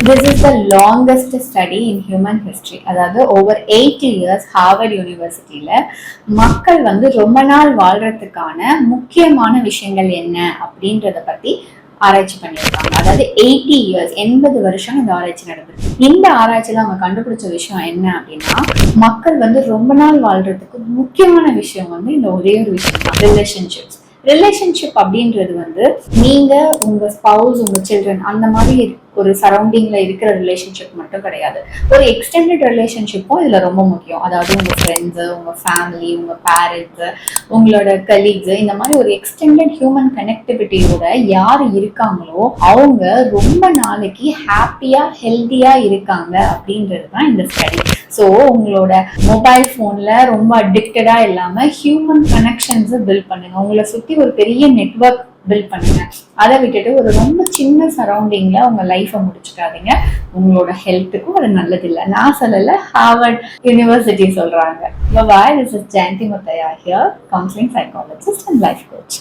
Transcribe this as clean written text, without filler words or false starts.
This is the longest study in human history. அதாவது over 80 years Harvard யூனிவர்சிட்டியில மக்கள் வந்து ரொம்ப நாள் வாழ்றதுக்கான முக்கியமான விஷயங்கள் என்ன அப்படின்றத பத்தி ஆராய்ச்சி பண்ணியிருக்காங்க. அதாவது 80 years 80 வருஷம் இந்த ஆராய்ச்சி நடந்தது. இந்த ஆராய்ச்சியில அவங்க கண்டுபிடிச்ச விஷயம் என்ன அப்படின்னா, மக்கள் வந்து ரொம்ப நாள் வாழ்றதுக்கு முக்கியமான விஷயம் வந்து இந்த ஒரே ஒரு விஷயம் தான், ரிலேஷன்ஷிப்ஸ். ரிலேஷன்ஷிப் அப்படின்றது வந்து நீங்க உங்க ஸ்பவுஸ், உங்க சில்ட்ரன் அந்த மாதிரி ஒரு சரௌண்டிங்ல இருக்கிற ரிலேஷன்ஷிப் மட்டும் கிடையாது. ஒரு எக்ஸ்டெண்டட் ரிலேஷன்ஷிப்பும் இதுல ரொம்ப முக்கியம். அதாவது உங்க ஃப்ரெண்ட்ஸ், உங்க ஃபேமிலி, உங்க பேரண்ட்ஸ், உங்களோட கலீக்ஸ், இந்த மாதிரி ஒரு எக்ஸ்டெண்டட் ஹியூமன் கனெக்டிவிட்டியோட யார் இருக்காங்களோ அவங்க ரொம்ப நாளைக்கு ஹாப்பியா ஹெல்த்தியா இருக்காங்க அப்படின்றது தான் இந்த ஸ்டடி. ஸோ உங்களோட மொபைல் ஃபோன்ல ரொம்ப அடிக்டடா இல்லாம ஹியூமன் கனெக்ஷன்ஸ் பில்ட் பண்ணுங்க. உங்களை சுத்தி ஒரு பெரிய நெட்வொர்க் பில்ட் பண்ணுங்க. அதை விட்டுட்டு ஒரு ரொம்ப சின்ன சரௌண்டிங்ல உங்க லைஃபை முடிச்சுக்காதீங்க. உங்களோட ஹெல்த்துக்கும் அது நல்லது இல்லை. நான் சொல்லல, ஹார்வர்ட் யூனிவர்சிட்டி சொல்றாங்க. Bye bye. This is Jayanti Muthaya here, counseling psychologist and life coach.